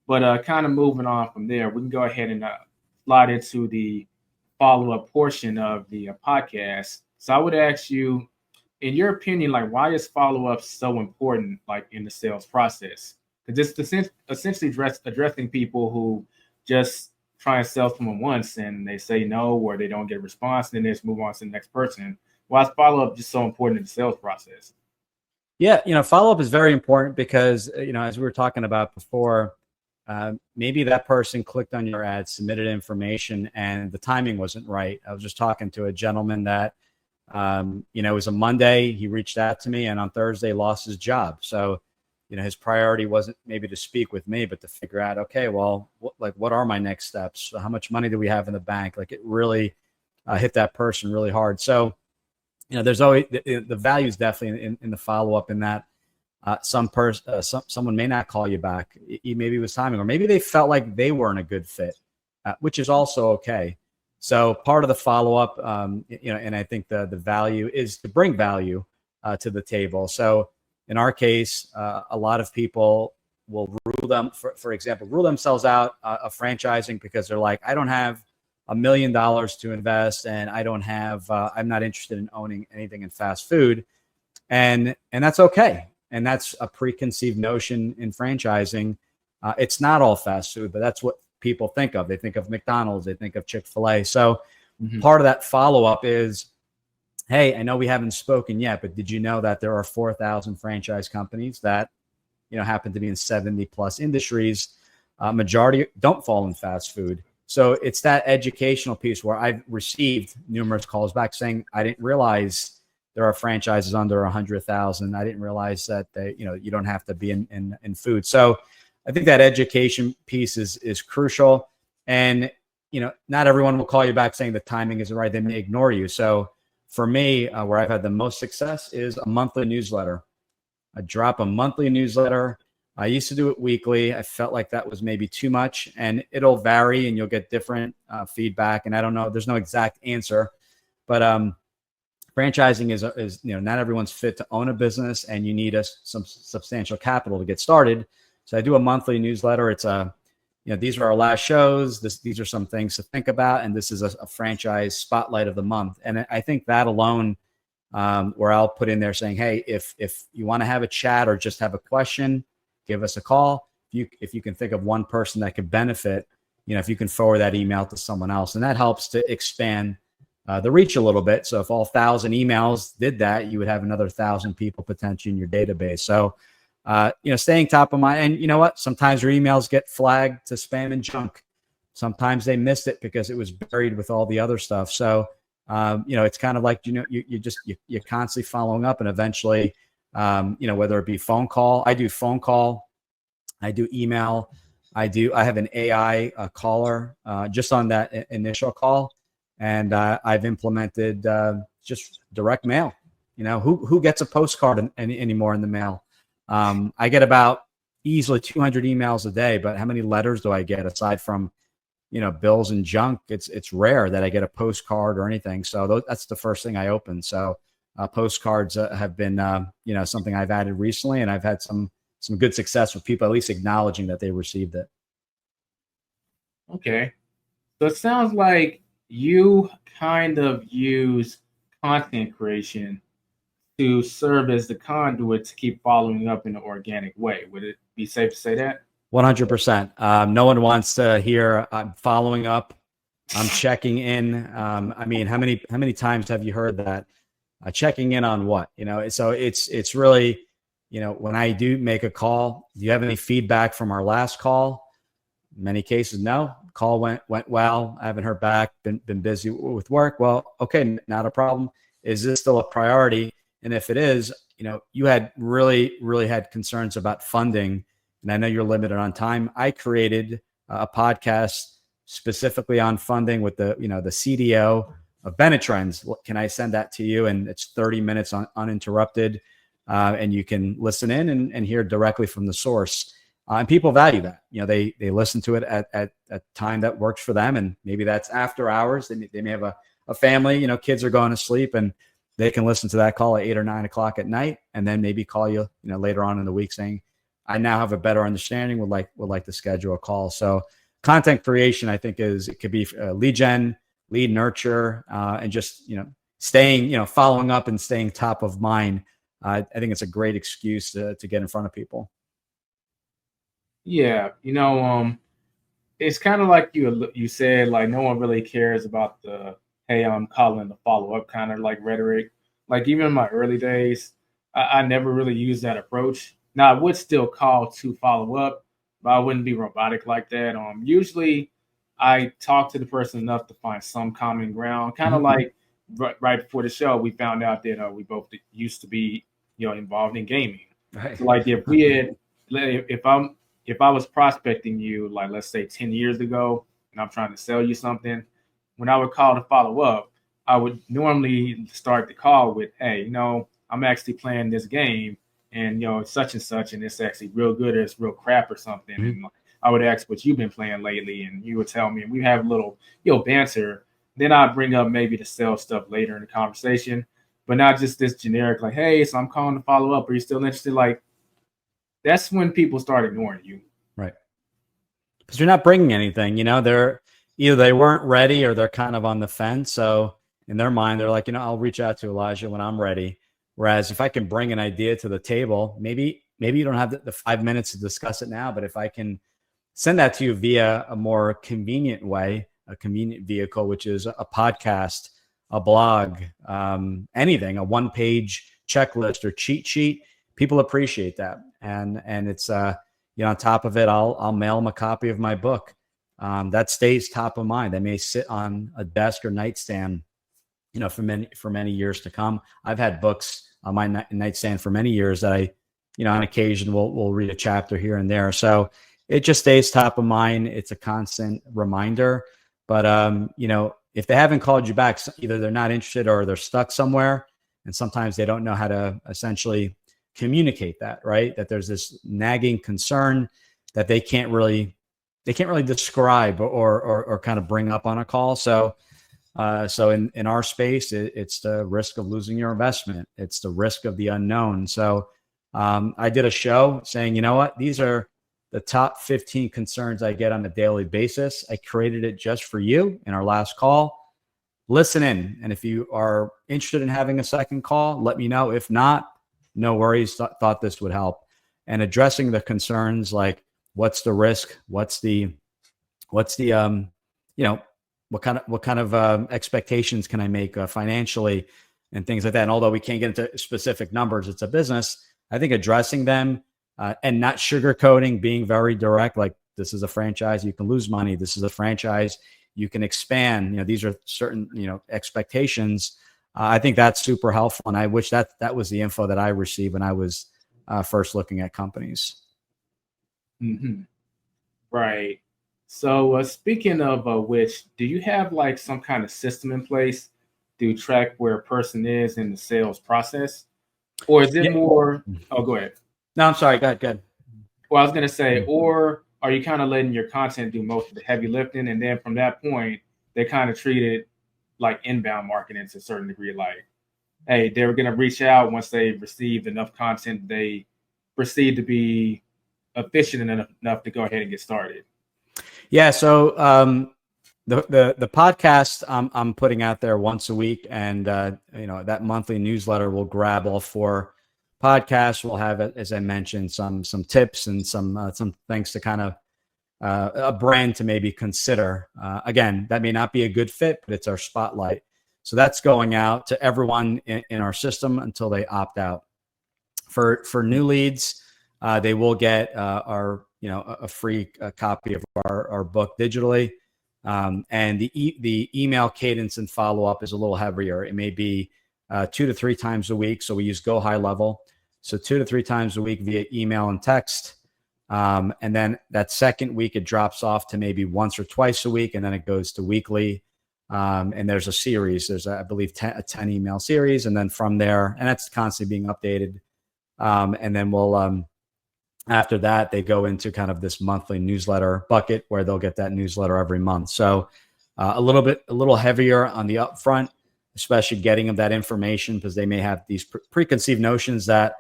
But kind of moving on from there, we can go ahead and slide into the follow-up portion of the podcast. So I would ask you, in your opinion, like why is follow-up so important, like in the sales process? Because it's essentially addressing people who just try and sell someone once and they say no or they don't get a response, and then they just move on to the next person. Why is follow-up just so important in the sales process? Yeah, follow-up is very important because, as we were talking about before, maybe that person clicked on your ad, submitted information, and the timing wasn't right. I was just talking to a gentleman that, it was a Monday. He reached out to me, and on Thursday lost his job. So, his priority wasn't maybe to speak with me, but to figure out, okay, well, what are my next steps? How much money do we have in the bank? Like it really hit that person really hard. So, there's always the value is definitely in the follow up in that someone may not call you back. Maybe it was timing, or maybe they felt like they weren't a good fit, which is also okay. So part of the follow up, and I think the value is to bring value to the table. So in our case, a lot of people will for example, rule themselves out of franchising because they're like, I don't have $1 million to invest, and I don't have, I'm not interested in owning anything in fast food. And that's okay. And that's a preconceived notion in franchising. It's not all fast food, but that's what people think of. They think of McDonald's, they think of Chick-fil-A. So part of that follow-up is, hey, I know we haven't spoken yet, but did you know that there are 4,000 franchise companies that, happen to be in 70 plus industries? Majority don't fall in fast food. So it's that educational piece where I've received numerous calls back saying, I didn't realize there are franchises under 100,000. I didn't realize that you don't have to be in food. So I think that education piece is crucial. And, not everyone will call you back saying the timing isn't right. They may ignore you. So for me, where I've had the most success is a monthly newsletter. I drop a monthly newsletter. I used to do it weekly. I felt like that was maybe too much, and it'll vary and you'll get different feedback. And I don't know, there's no exact answer, but franchising is not everyone's fit to own a business, and you need some substantial capital to get started. So I do a monthly newsletter. It's these are our last shows. These are some things to think about. And this is a franchise spotlight of the month. And I think that alone, where I'll put in there saying, hey, if you want to have a chat or just have a question, give us a call. If you can think of one person that could benefit, if you can forward that email to someone else, and that helps to expand the reach a little bit. So if all 1,000 emails did that, you would have another 1,000 people potentially in your database. So, staying top of mind. And you know what? Sometimes your emails get flagged to spam and junk. Sometimes they missed it because it was buried with all the other stuff. So, it's kind of like, you're constantly following up, and eventually, whether it be phone call, I do phone call, I do email, I have an AI caller just on that initial call. And I've implemented just direct mail. Who gets a postcard anymore in the mail? I get about easily 200 emails a day, but how many letters do I get aside from, bills and junk? It's rare that I get a postcard or anything. So that's the first thing I open. So postcards have been, something I've added recently, and I've had some good success with people at least acknowledging that they received it. Okay. So it sounds like you kind of use content creation to serve as the conduit to keep following up in an organic way. Would it be safe to say that? 100%. No one wants to hear I'm following up, I'm checking in. I mean, how many times have you heard that? Checking in on what? So it's really, when I do make a call, do you have any feedback from our last call? In many cases, no. Call went well. I haven't heard back. Been busy with work. Well, okay, not a problem. Is this still a priority? And if it is, you had really had concerns about funding, and I know you're limited on time. I created a podcast specifically on funding with the CDO of Bennett Trends. Can I send that to you? And it's 30 minutes uninterrupted, and you can listen in and hear directly from the source. And people value that. They listen to it at a time that works for them, and maybe that's after hours. They may have a family. Kids are going to sleep, and they can listen to that call at 8 or 9 o'clock at night, and then maybe call you, later on in the week saying, I now have a better understanding, would like to schedule a call. So content creation, I think it could be lead gen, lead nurture, and just, staying, following up and staying top of mind. I think it's a great excuse to get in front of people. Yeah, it's kind of like you said, like no one really cares about the hey, I'm calling the follow up kind of like rhetoric. Like even in my early days, I never really used that approach. Now I would still call to follow up, but I wouldn't be robotic like that. Usually I talk to the person enough to find some common ground. Kind of like right before the show, we found out that we both used to be involved in gaming. Right. So like if I was prospecting you, like let's say 10 years ago, and I'm trying to sell you something, when I would call to follow up, I would normally start the call with, hey, I'm actually playing this game and, it's such and such, and it's actually real good or it's real crap or something. And I would ask what you've been playing lately, and you would tell me, and we have a little, banter. Then I'd bring up maybe the sell stuff later in the conversation, but not just this generic, like, hey, so I'm calling to follow up. Are you still interested? Like, that's when people start ignoring you. Right. Because you're not bringing anything, they're either they weren't ready or they're kind of on the fence. So in their mind, they're like, I'll reach out to Elijah when I'm ready. Whereas if I can bring an idea to the table, maybe you don't have the 5 minutes to discuss it now, but if I can send that to you via a more convenient way, a convenient vehicle, which is a podcast, a blog, anything, a one-page checklist or cheat sheet, people appreciate that. And it's, on top of it, I'll mail them a copy of my book. That stays top of mind. They may sit on a desk or nightstand, for many years to come. I've had books on my nightstand for many years that I, on occasion will read a chapter here and there. So it just stays top of mind. It's a constant reminder. But if they haven't called you back, either they're not interested or they're stuck somewhere, and sometimes they don't know how to essentially communicate that, right? That there's this nagging concern that they can't really describe or kind of bring up on a call. So in our space, it's the risk of losing your investment. It's the risk of the unknown. So I did a show saying, these are the top 15 concerns I get on a daily basis. I created it just for you in our last call. Listen in. And if you are interested in having a second call, let me know. If not, no worries. Thought this would help. And addressing the concerns like what's the risk? What's the what kind of expectations can I make financially and things like that. And although we can't get into specific numbers, it's a business. I think addressing them and not sugarcoating, being very direct, like this is a franchise, you can lose money. This is a franchise, you can expand. These are certain, expectations. I think that's super helpful. And I wish that was the info that I received when I was first looking at companies. Mm-hmm. Right. So speaking of which, do you have like some kind of system in place to track where a person is in the sales process? Or is it more, oh, go ahead. No, I'm sorry. Go ahead. Well, I was going to say, or are you kind of letting your content do most of the heavy lifting? And then from that point, they kind of treat it like inbound marketing to a certain degree. Like, hey, they're going to reach out once they've received enough content. They proceed to be efficient enough to go ahead and get started. Yeah. So the podcast I'm putting out there once a week, and that monthly newsletter will grab all 4 podcasts. We'll have, as I mentioned, some tips and some things to kind of a brand to maybe consider. Again, that may not be a good fit, but it's our spotlight. So that's going out to everyone in our system until they opt out. For new leads, they will get a free copy of our book digitally. And the email cadence and follow-up is a little heavier. It may be 2 to 3 times a week. So we use Go High Level. So 2 to 3 times a week via email and text. And then that second week, it drops off to maybe once or twice a week. And then it goes to weekly. And there's a series. There's, I believe, a 10 email series. And then from there, and that's constantly being updated. And then we'll, after that, they go into kind of this monthly newsletter bucket where they'll get that newsletter every month. So a little heavier on the upfront, especially getting them that information, because they may have these preconceived notions that,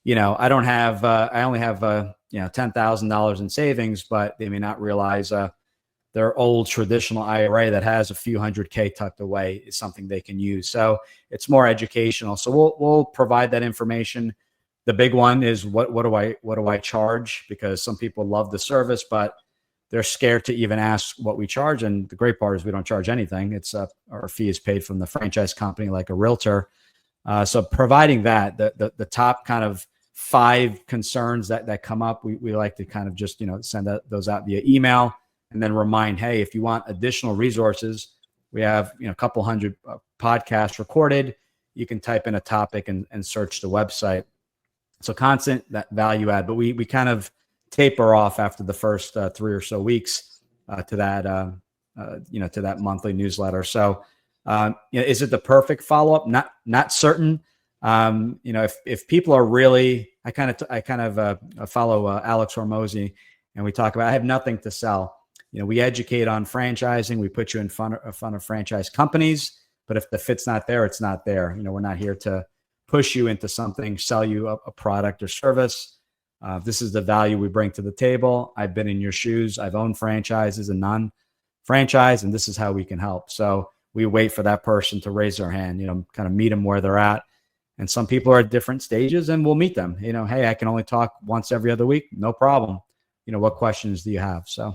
I don't have, I only have $10,000 in savings, but they may not realize their old traditional IRA that has a few $100K tucked away is something they can use. So it's more educational. So we'll provide that information. The big one is what do I charge? Because some people love the service, but they're scared to even ask what we charge. And the great part is we don't charge anything. It's our fee is paid from the franchise company, like a realtor. So providing that, the top kind of 5 concerns that come up, we like to kind of just send those out via email, and then remind, hey, if you want additional resources, we have a couple hundred podcasts recorded. You can type in a topic and search the website. So constant that value add, but we kind of taper off after the first 3 or so weeks to that to that monthly newsletter. So is it the perfect follow up? Not certain. If people are really, I kind of follow Alex Hormozy, and we talk about, I have nothing to sell. We educate on franchising. We put you in front of franchise companies, but if the fit's not there, it's not there. We're not here to push you into something, sell you a product or service. This is the value we bring to the table. I've been in your shoes. I've owned franchises and non-franchise, and this is how we can help. So we wait for that person to raise their hand, kind of meet them where they're at. And some people are at different stages, and we'll meet them. Hey, I can only talk once every other week. No problem. What questions do you have? So